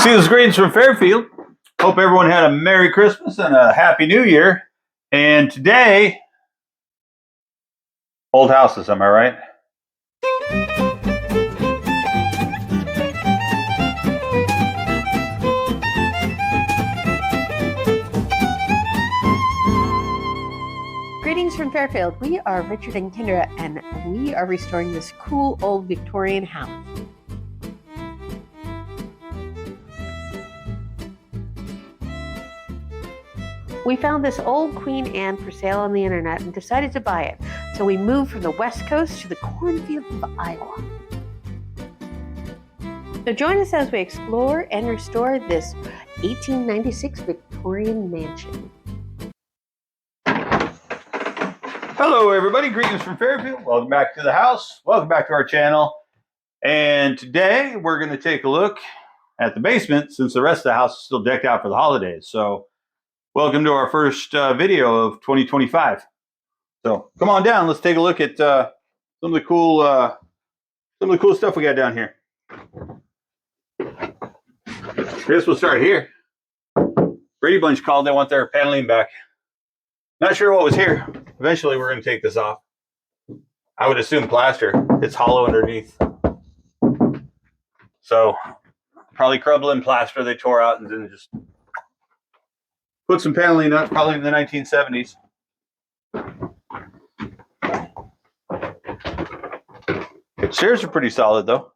Seals greetings from Fairfield. Hope everyone had a Merry Christmas and a Happy New Year. And today, old houses, am I right? Greetings from Fairfield. We are Richard and Kendra, and we are restoring this cool old Victorian house. We found this old Queen Anne for sale on the internet and decided to buy it. So we moved from the West Coast to the cornfields of Iowa. So join us as we explore and restore this 1896 Victorian mansion. Hello, everybody. Greetings from Fairfield. Welcome back to the house. Welcome back to our channel. And today we're going to take a look at the basement since the rest of the house is still decked out for the holidays. So welcome to our first video of 2025. So come on down. Let's take a look at some of the cool stuff we got down here. I guess we'll start here. Brady Bunch called. They want their paneling back. Not sure what was here. Eventually, we're going to take this off. I would assume plaster. It's hollow underneath. So probably crumbling plaster they tore out and then just put some paneling up, probably in the 1970s. The stairs are pretty solid, though.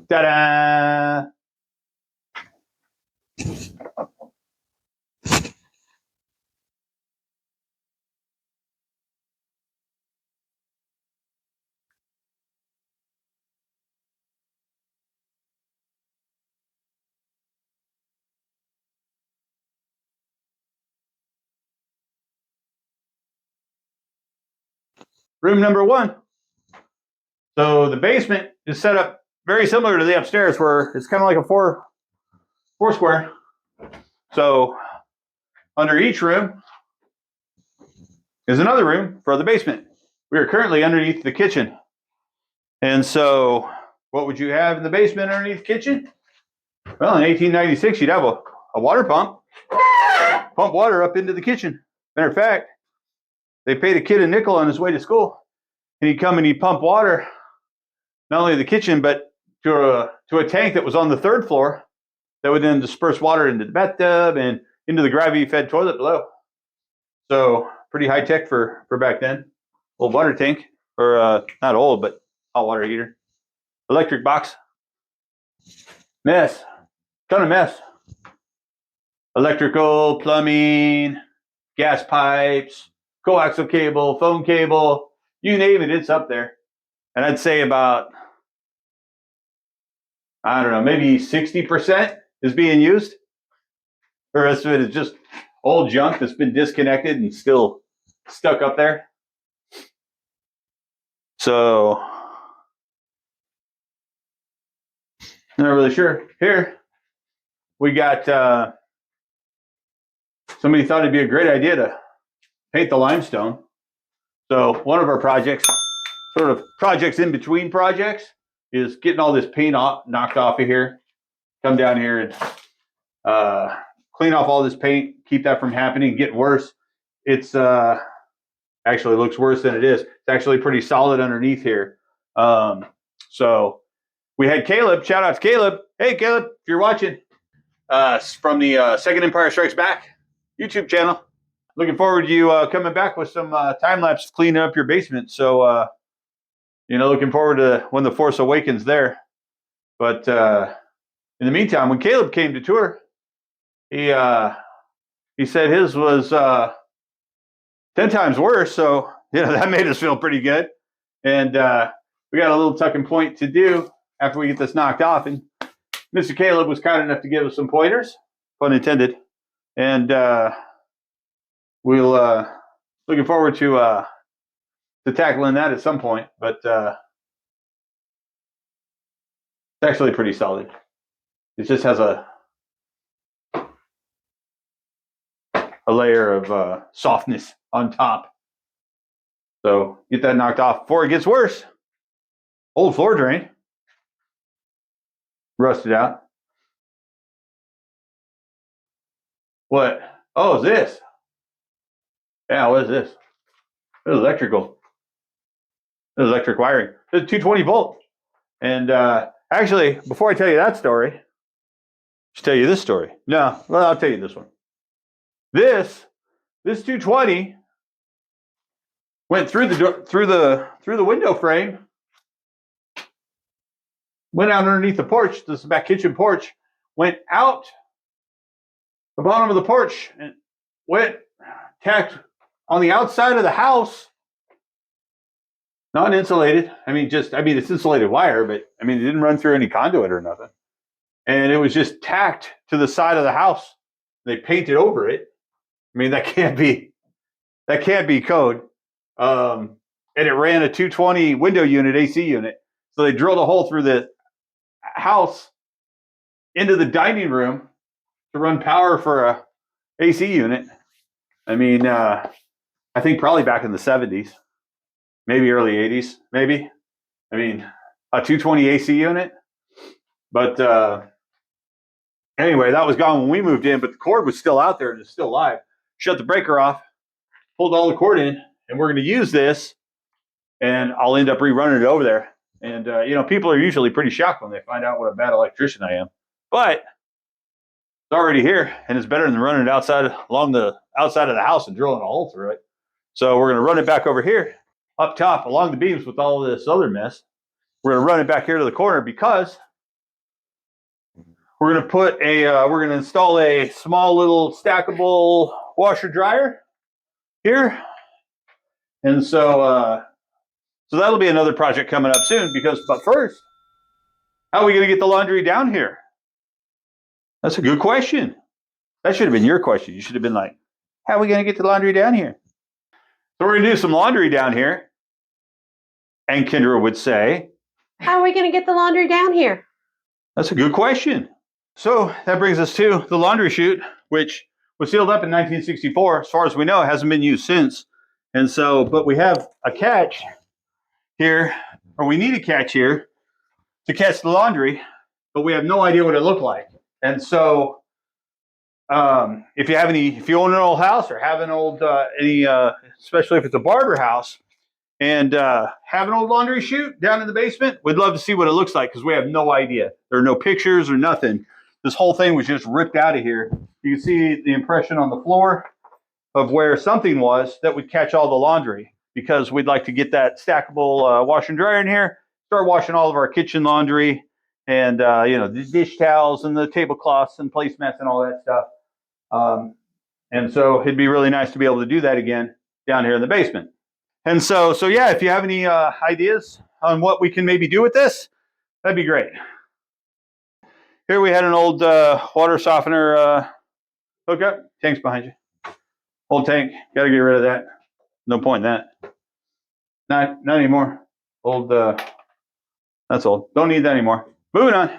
Ta-da! Room number one. So the basement is set up very similar to the upstairs, where it's kind of like a four square. So under each room is another room for the basement. We are currently underneath the kitchen. And so what would you have in the basement underneath the kitchen? Well, in 1896, you'd have a water pump water up into the kitchen. Matter of fact, they paid a kid a nickel on his way to school, and he'd come and he'd pump water, not only the kitchen, but to a tank that was on the third floor that would then disperse water into the bathtub and into the gravity-fed toilet below. So pretty high tech for back then. Old water tank, or not old, but hot water heater. Electric box. Mess. Ton of mess. Electrical, plumbing, gas pipes, coaxial cable, phone cable, you name it, it's up there. And I'd say about, I don't know, maybe 60% is being used. The rest of it is just old junk that's been disconnected and still stuck up there. So, not really sure. Here, we got, somebody thought it'd be a great idea to paint the limestone. So one of our projects, sort of projects in between projects, is getting all this paint knocked off of here. Come down here and clean off all this paint, keep that from happening, get worse. It's actually looks worse than it is. It's actually pretty solid underneath here. So we had Caleb, shout out to Caleb. Hey Caleb, if you're watching, from the Second Empire Strikes Back YouTube channel. Looking forward to you coming back with some time-lapse cleaning up your basement. So, looking forward to when the Force Awakens there. But in the meantime, when Caleb came to tour, he said his was 10 times worse. So, that made us feel pretty good. And we got a little tucking point to do after we get this knocked off. And Mr. Caleb was kind enough to give us some pointers, pun intended. And we'll looking forward to tackling that at some point, but it's actually pretty solid. It just has a layer of softness on top. So get that knocked off before it gets worse. Old floor drain. Rusted out. What? Oh, is this? Yeah, what is this? This is electrical. This is electric wiring. This is 220 volt. And actually, before I tell you that story, just tell you this story. No, well, I'll tell you this one. This 220 went through the window frame, went out underneath the porch. This is back kitchen porch. Went out the bottom of the porch and went tacked on the outside of the house. Not insulated. It's insulated wire, but it didn't run through any conduit or nothing. And it was just tacked to the side of the house. They painted over it. That can't be code. And it ran a 220 window unit, AC unit. So they drilled a hole through the house into the dining room to run power for a AC unit. I think probably back in the 70s, maybe early 80s, maybe. A 220 AC unit. But anyway, that was gone when we moved in, but the cord was still out there and it's still live. Shut the breaker off, pulled all the cord in, and we're going to use this, and I'll end up rerunning it over there. And, people are usually pretty shocked when they find out what a bad electrician I am. But it's already here, and it's better than running it along the outside of the house and drilling a hole through it. So we're going to run it back over here, up top, along the beams with all of this other mess. We're going to run it back here to the corner because we're going to install a small little stackable washer dryer here. And so that'll be another project coming up soon but first, how are we going to get the laundry down here? That's a good question. That should have been your question. You should have been like, how are we going to get the laundry down here? So we're going to do some laundry down here. And Kendra would say, how are we going to get the laundry down here? That's a good question. So that brings us to the laundry chute, which was sealed up in 1964. As far as we know, it hasn't been used since. And so, but we have a catch here, or we need a catch here to catch the laundry, but we have no idea what it looked like. And so, if you own an old house or have an old, especially if it's a barber house, and have an old laundry chute down in the basement, we'd love to see what it looks like because we have no idea. There are no pictures or nothing. This whole thing was just ripped out of here. You can see the impression on the floor of where something was that would catch all the laundry, because we'd like to get that stackable washer and dryer in here, start washing all of our kitchen laundry and the dish towels and the tablecloths and placemats and all that stuff. And so it'd be really nice to be able to do that again down here in the basement. And so yeah, if you have any ideas on what we can maybe do with this, that'd be great. Here we had an old water softener hookup. Tank's behind you. Old tank. Got to get rid of that. No point in that. Not anymore. Old. That's old. Don't need that anymore. Moving on.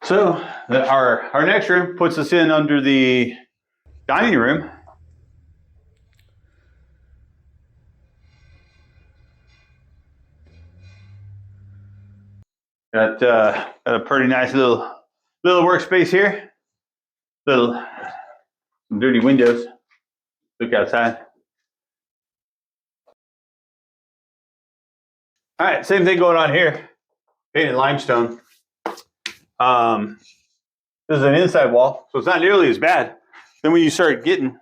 So our next room puts us in under the dining room. Got a pretty nice little workspace here. Some dirty windows. Look outside. All right, same thing going on here. Painted limestone. This is an inside wall, so it's not nearly as bad. Then when you start getting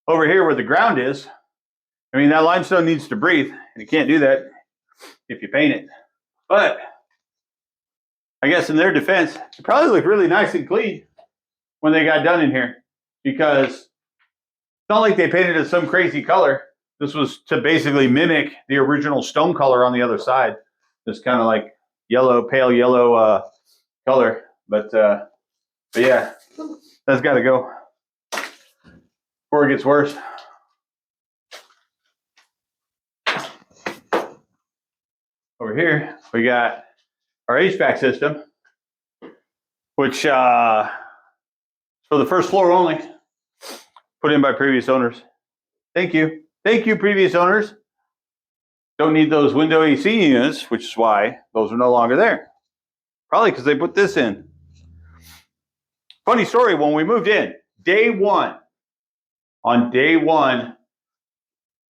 over here where the ground is, that limestone needs to breathe, and you can't do that if you paint it. But I guess in their defense, it probably looked really nice and clean when they got done in here, because it's not like they painted it some crazy color. This was to basically mimic the original stone color on the other side. This kind of like yellow, pale yellow color. But yeah, that's got to go before it gets worse. Over here, we got our HVAC system, which for the first floor only, put in by previous owners. Thank you. Thank you, previous owners. Don't need those window AC units, which is why those are no longer there. Probably because they put this in. Funny story, when we moved in, on day one,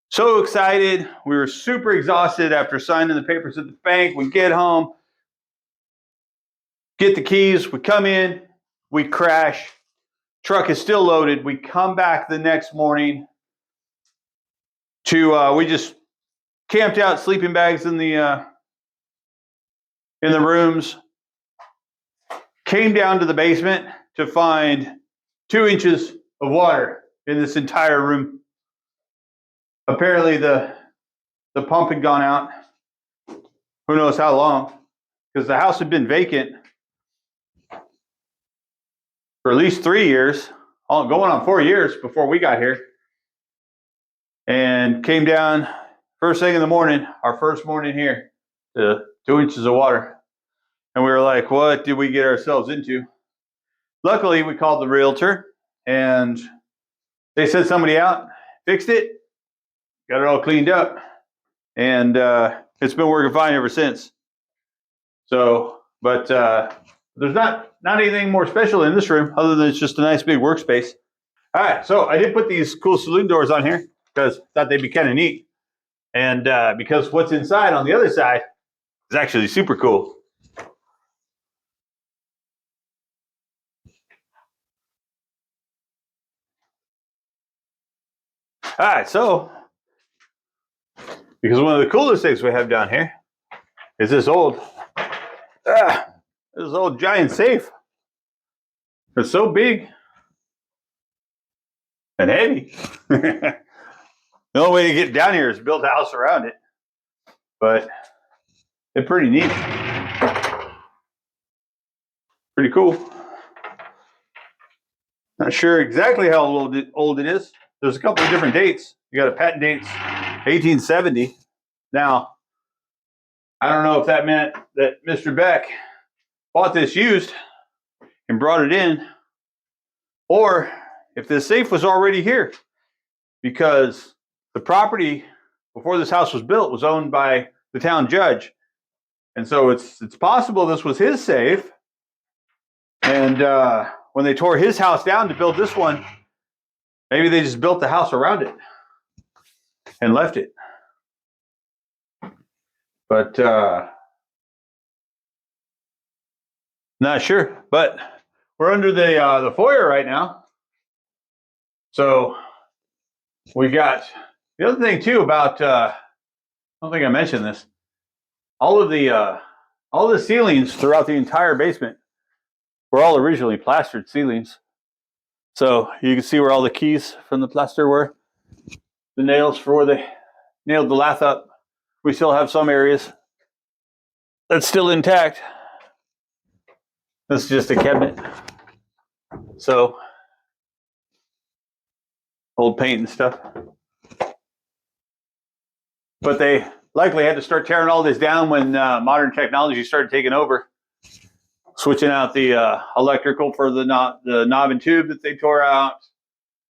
so excited. We were super exhausted after signing the papers at the bank. We get home, get the keys, we come in, we crash. Truck is still loaded. We come back the next morning to, we just camped out sleeping bags in the rooms, came down to the basement to find 2 inches of water in this entire room. Apparently the pump had gone out. Who knows how long, because the house had been vacant for at least 3 years, going on 4 years before we got here. And came down first thing in the morning, our first morning here, to 2 inches of water. And we were like, what did we get ourselves into? Luckily, we called the realtor and they sent somebody out, fixed it, got it all cleaned up, and it's been working fine ever since. So, but there's not anything more special in this room other than it's just a nice big workspace. All right, so I did put these cool saloon doors on here because I thought they'd be kind of neat. And because what's inside on the other side is actually super cool. All right, so because one of the coolest things we have down here is this old giant safe. It's so big and heavy. The only way to get down here is build a house around it, but it's pretty neat. Pretty cool. Not sure exactly how old it is. There's a couple of different dates. You got a patent date, 1870. Now, I don't know if that meant that Mr. Beck bought this used and brought it in, or if this safe was already here, because the property before this house was built was owned by the town judge. And so it's possible this was his safe. And when they tore his house down to build this one, maybe they just built the house around it and left it. But not sure. But we're under the foyer right now. So we got the other thing too about I don't think I mentioned this. All the ceilings throughout the entire basement were all originally plastered ceilings. So you can see where all the keys from the plaster were. The nails for where they nailed the lath up. We still have some areas that's still intact. This is just a cabinet. So old paint and stuff. But they likely had to start tearing all this down when modern technology started taking over. Switching out the electrical for the knob and tube that they tore out,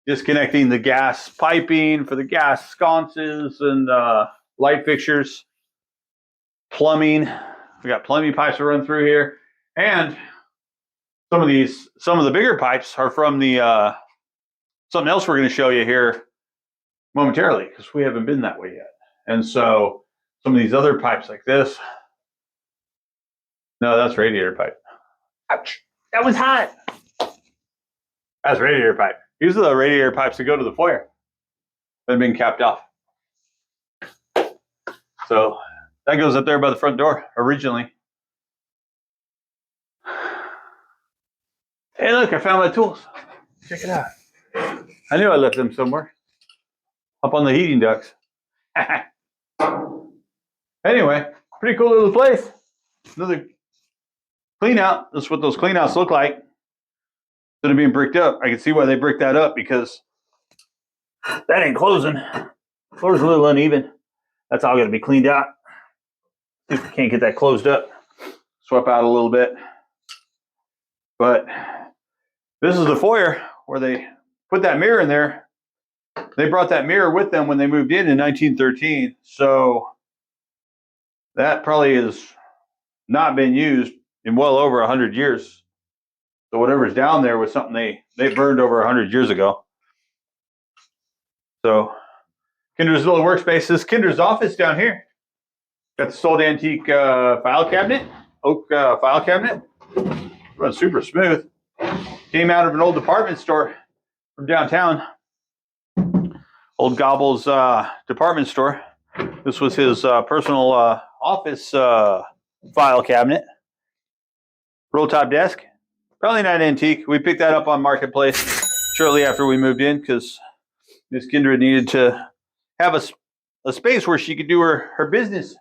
disconnecting the gas piping for the gas sconces and light fixtures, plumbing. We got plumbing pipes that run through here, and some of the bigger pipes are from the something else we're going to show you here momentarily because we haven't been that way yet. And so some of these other pipes like this. No, that's radiator pipe. Ouch. That was hot. That's radiator pipe. These are the radiator pipes that go to the foyer that have been capped off. So that goes up there by the front door originally. Hey, look, I found my tools. Check it out. I knew I left them somewhere. Up on the heating ducts. Anyway, pretty cool little place. Another clean out. That's what those clean outs look like. Instead of being bricked up. I can see why they bricked that up because that ain't closing. Floor's a little uneven. That's all got to be cleaned out. See if we can't get that closed up. Swap out a little bit. But this is the foyer where they put that mirror in there They brought that mirror with them when they moved in 1913. So that probably has not been used in well over 100 years. So whatever's down there was something they burned over 100 years ago. So Kinder's little workspace. This Kinder's office down here. Got the sold antique file cabinet, oak file cabinet. Runs super smooth. Came out of an old department store from downtown. Old Gobble's department store. This was his personal office file cabinet. Roll top desk. Probably not antique. We picked that up on Marketplace shortly after we moved in because Miss Kindred needed to have a space where she could do her business.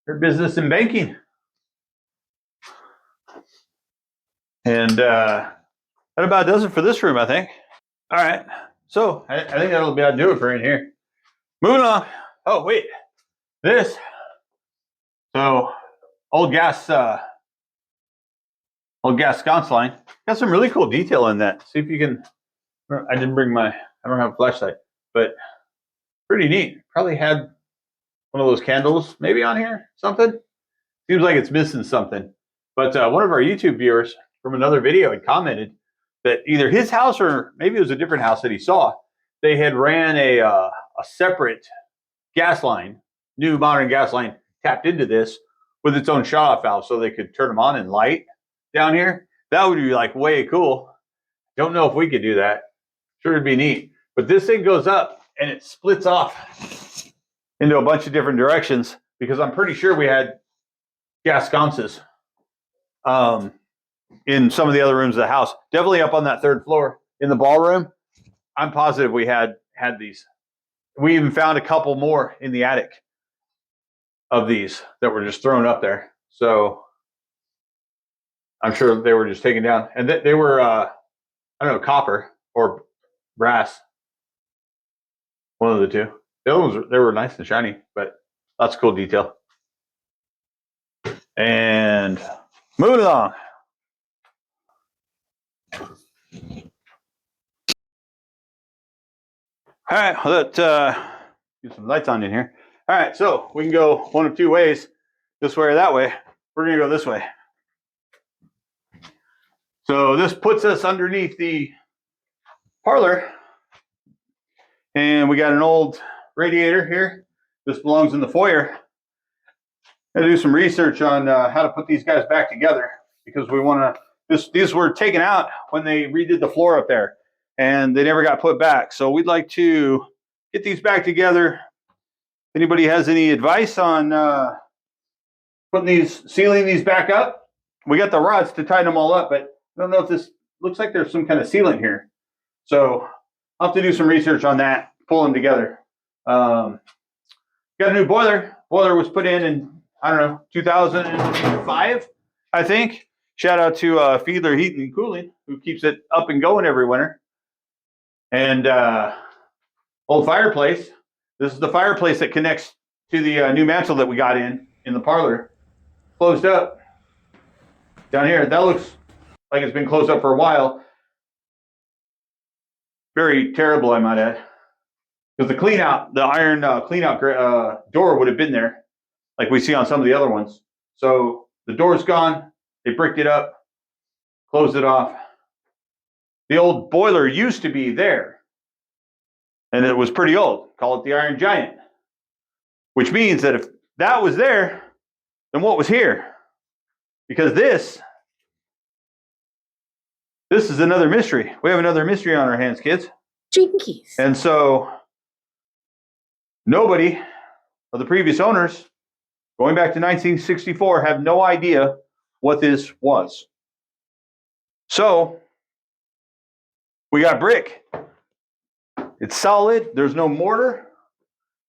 Her business in banking. And that about does it for this room, I think. All right. So I think that'll be how to do it for in here. Moving on. Oh, wait. This. So old gas sconce line. Got some really cool detail in that. See if you can. I don't have a flashlight, but pretty neat. Probably had one of those candles maybe on here, something. Seems like it's missing something. But one of our YouTube viewers from another video had commented that either his house or maybe it was a different house that he saw, they had ran a separate gas line, new modern gas line, tapped into this with its own shut-off valve so they could turn them on and light down here. That would be like way cool. Don't know if we could do that. Sure, it'd be neat. But this thing goes up and it splits off into a bunch of different directions because I'm pretty sure we had gas sconces in some of the other rooms of the house. Definitely up on that third floor in the ballroom. I'm positive we had these. We even found a couple more in the attic of these that were just thrown up there. So I'm sure they were just taken down. And they were, I don't know, copper or brass. One of the two. The other ones, they were nice and shiny, but lots of cool detail. And moving along. All right, let's get some lights on in here. All right, so we can go one of two ways, this way or that way. We're gonna go this way. So this puts us underneath the parlor. And we got an old radiator here. This belongs in the foyer. Gotta do some research on how to put these guys back together because we wanna, these were taken out when they redid the floor up there and they never got put back. So we'd like to get these back together. If anybody has any advice on sealing these back up, we got the rods to tighten them all up, but I don't know if this looks like there's some kind of sealant here. So I'll have to do some research on that, pull them together. Got a new boiler. Boiler was put in, I don't know, 2005, I think. Shout out to Fiedler Heating and Cooling, who keeps it up and going every winter. And old fireplace. This is the fireplace that connects to the new mantle that we got in the parlor. Closed up down here. That looks like it's been closed up for a while. Very terrible, I might add. Because the clean out, the iron clean out door would have been there, like we see on some of the other ones. So the door's gone. They bricked it up, closed it off. The old boiler used to be there, and it was pretty old. Call it the Iron Giant, which means that if that was there, then what was here? Because this is another mystery. We have another mystery on our hands, kids. Jinkies. And so nobody of the previous owners, going back to 1964, have no idea what this was. So we got brick. It's solid. There's no mortar.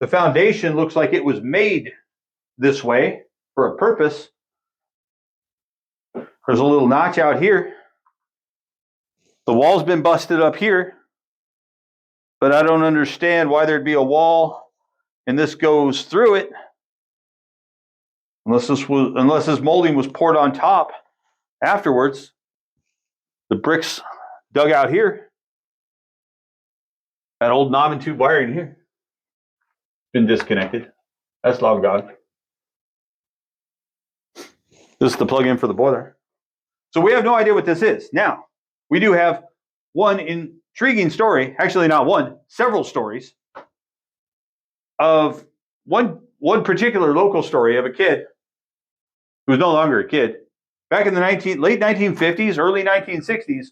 The foundation looks like it was made this way for a purpose. There's a little notch out here. The wall's been busted up here, but I don't understand why there'd be a wall and this goes through it. Unless this molding was poured on top afterwards. The bricks dug out here. That old knob and tube wiring here been disconnected. That's long gone. This is the plug-in for the boiler. So we have no idea what this is. Now, we do have one intriguing story, actually not one, several stories of one particular local story of a kid who's no longer a kid. Back in the late 1950s, early 1960s,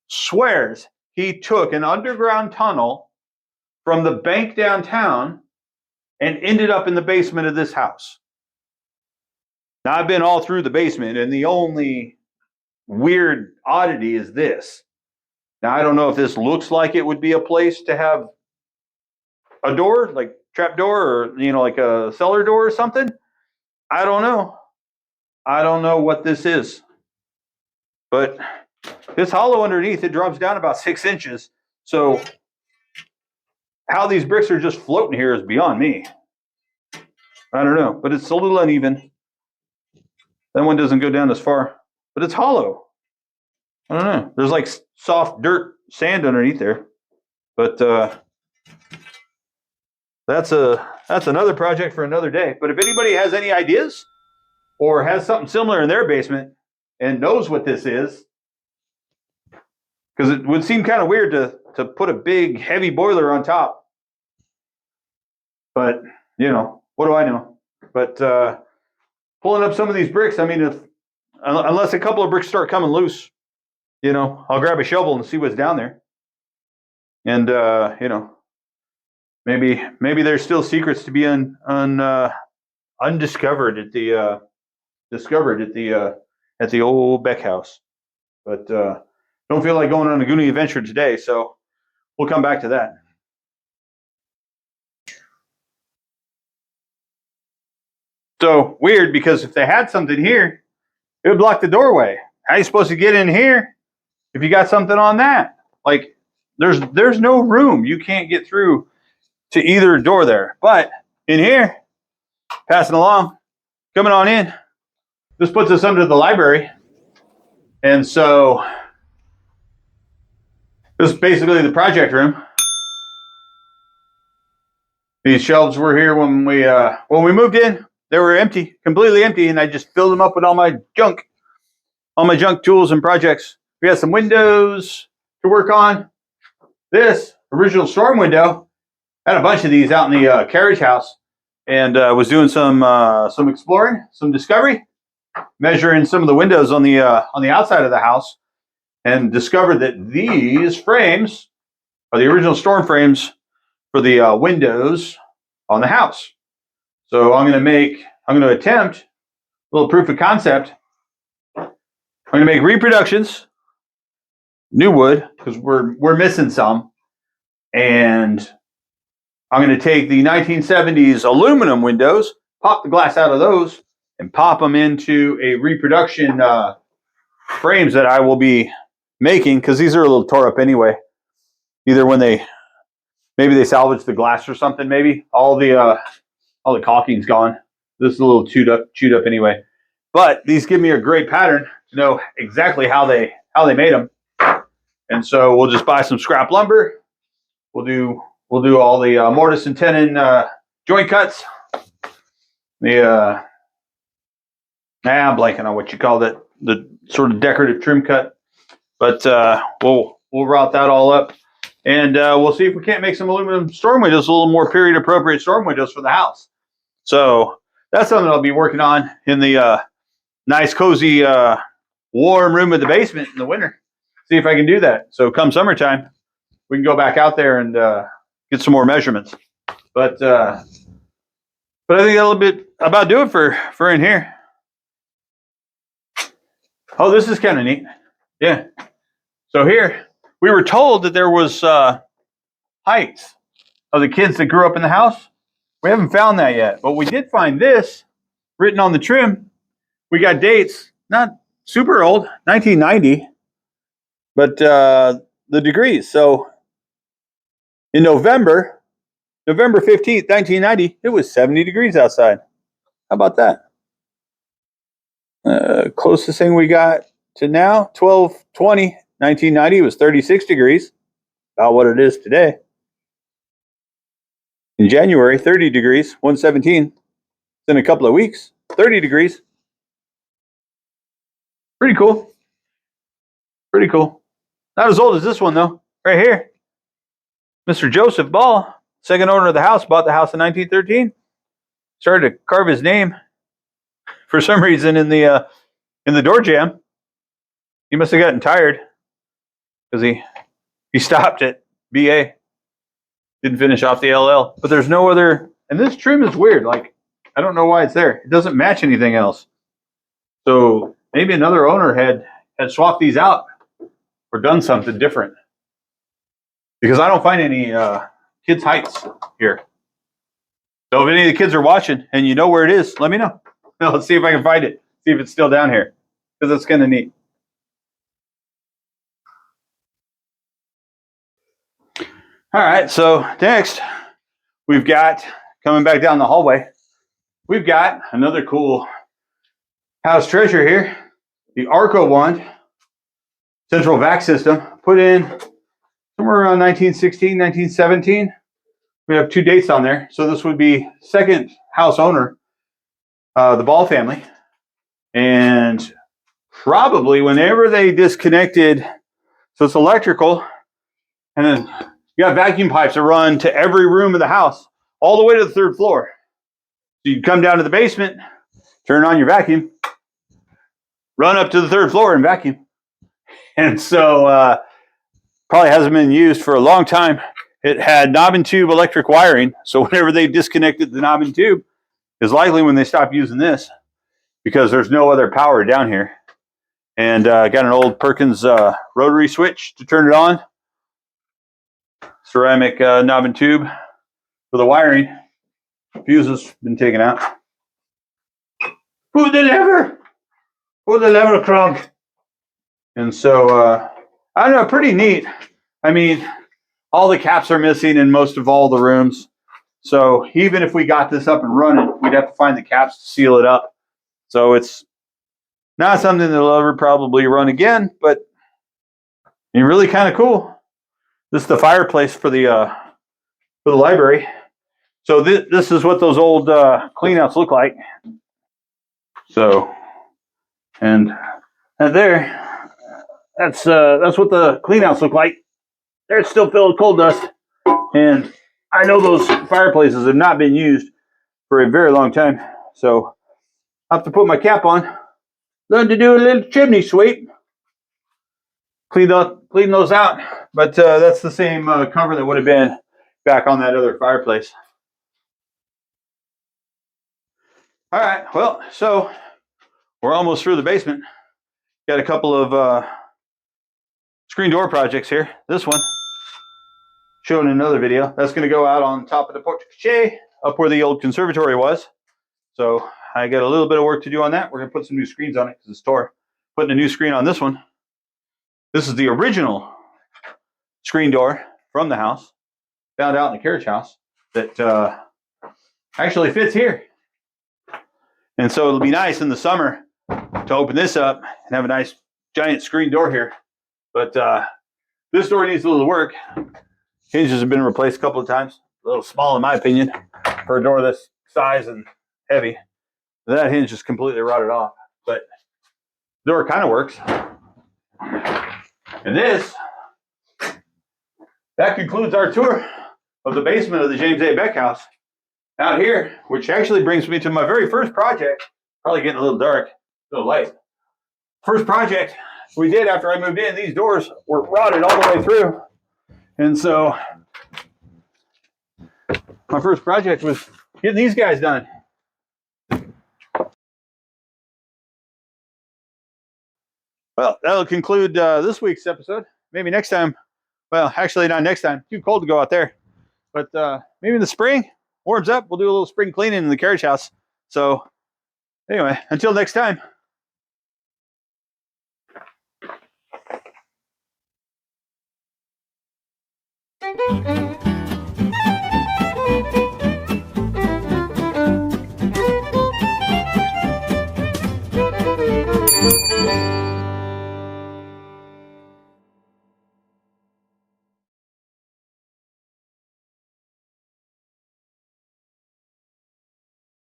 swears he took an underground tunnel from the bank downtown and ended up in the basement of this house. Now, I've been all through the basement, and the only weird oddity is this. Now, I don't know if this looks like it would be a place to have a door, like trap door, or like a cellar door or something. I don't know. I don't know what this is. But this hollow underneath, it drops down about 6 inches. So how these bricks are just floating here is beyond me. I don't know, but it's a little uneven. That one doesn't go down as far, but it's hollow. I don't know. There's like soft dirt, sand underneath there. But that's another project for another day. But if anybody has any ideas or has something similar in their basement and knows what this is, because it would seem kind of weird to put a big heavy boiler on top. But what do I know? But pulling up some of these bricks, I mean, unless a couple of bricks start coming loose, I'll grab a shovel and see what's down there. And maybe there's still secrets to be undiscovered at the old Beck house. But don't feel like going on a Goonie adventure today, so we'll come back to that. So weird, because if they had something here, it would block the doorway. How are you supposed to get in here if you got something on that? Like, there's no room. You can't get through to either door there. But in here, passing along, coming on in, this puts us under the library. And so this is basically the project room. These shelves were here when we moved in. They were empty, completely empty, and I just filled them up with all my junk tools and projects. We got some windows to work on. This original storm window, I had a bunch of these out in the carriage house, and was doing some exploring, some discovery, measuring some of the windows on the outside of the house, and discovered that these frames are the original storm frames for the windows on the house. So I'm going to attempt a little proof of concept. I'm going to make reproductions, new wood, because we're missing some, and I'm going to take the 1970s aluminum windows, pop the glass out of those, and pop them into a reproduction frames that I will be making, because these are a little tore up anyway. Either when maybe they salvaged the glass or something. Maybe all the caulking's gone. This is a little chewed up anyway. But these give me a great pattern to know exactly how they made them. And so we'll just buy some scrap lumber. We'll do all the mortise and tenon joint cuts. I'm blanking on what you call that, the sort of decorative trim cut. But we'll route that all up, and we'll see if we can't make some aluminum storm windows, a little more period appropriate storm windows for the house. So that's something I'll be working on in the nice, cozy, warm room of the basement in the winter. See if I can do that. So come summertime, we can go back out there and get some more measurements. But I think that'll be about do it for in here. Oh, this is kind of neat. Yeah. So here, we were told that there was heights of the kids that grew up in the house. We haven't found that yet, but we did find this written on the trim. We got dates, not super old, 1990, but the degrees. So in November 15th, 1990, it was 70 degrees outside. How about that? Closest thing we got to now, 12/20, 1990 was 36 degrees, about what it is today. In January, 30 degrees, 117. In a couple of weeks, 30 degrees. Pretty cool. Pretty cool. Not as old as this one, though. Right here. Mr. Joseph Ball, second owner of the house, bought the house in 1913. Started to carve his name for some reason in the door jamb. He must have gotten tired because he stopped at BA. Didn't finish off the LL. But there's no other. And this trim is weird. Like, I don't know why it's there. It doesn't match anything else. So maybe another owner had swapped these out or done something different. Because I don't find any kids' heights here. So if any of the kids are watching and you know where it is, let me know. Let's see if I can find it. See if it's still down here. Because it's kind of neat. All right, so next we've got, coming back down the hallway, we've got another cool house treasure here. The Arco wand, central vac system, put in somewhere around 1916, 1917. We have 2 dates on there. So this would be second house owner, the Ball family. And probably whenever they disconnected, so it's electrical, and then you got vacuum pipes that run to every room of the house, all the way to the 3rd floor. So you come down to the basement, turn on your vacuum, run up to the 3rd floor and vacuum. And so probably hasn't been used for a long time. It had knob and tube electric wiring. So whenever they disconnected the knob and tube is likely when they stopped using this, because there's no other power down here. And got an old Perkins rotary switch to turn it on. Ceramic knob and tube for the wiring. Fuse has been taken out. Pull the lever! Pull the lever, Krog! And so, I don't know, pretty neat. I mean, all the caps are missing in most of all the rooms. So even if we got this up and running, we'd have to find the caps to seal it up. So it's not something that'll ever probably run again, but it's really kind of cool. This is the fireplace for the library. So this is what those old cleanouts look like. So, and there, that's what the cleanouts look like. They're still filled with coal dust, and I know those fireplaces have not been used for a very long time. So I have to put my cap on, learn to do a little chimney sweep, clean those out. But that's the same cover that would have been back on that other fireplace. All right, well, so we're almost through the basement. Got a couple of screen door projects here. This one, shown in another video, that's going to go out on top of the porte-cochere, up where the old conservatory was. So I got a little bit of work to do on that. We're going to put some new screens on it because it's tore. Putting a new screen on this one. This is the original screen door from the house, found out in the carriage house, that actually fits here. And so it'll be nice in the summer to open this up and have a nice giant screen door here. But this door needs a little work. Hinges have been replaced a couple of times. A little small in my opinion for a door this size and heavy. That hinge is completely rotted off, but the door kind of works. And that concludes our tour of the basement of the James A. Beck house out here, which actually brings me to my very first project. Probably getting a little dark, a little light. First project we did after I moved in, these doors were rotted all the way through. And so my first project was getting these guys done. Well, that'll conclude this week's episode. Maybe next time. Well, actually not next time. Too cold to go out there. But maybe in the spring, warms up, we'll do a little spring cleaning in the carriage house. So anyway, until next time.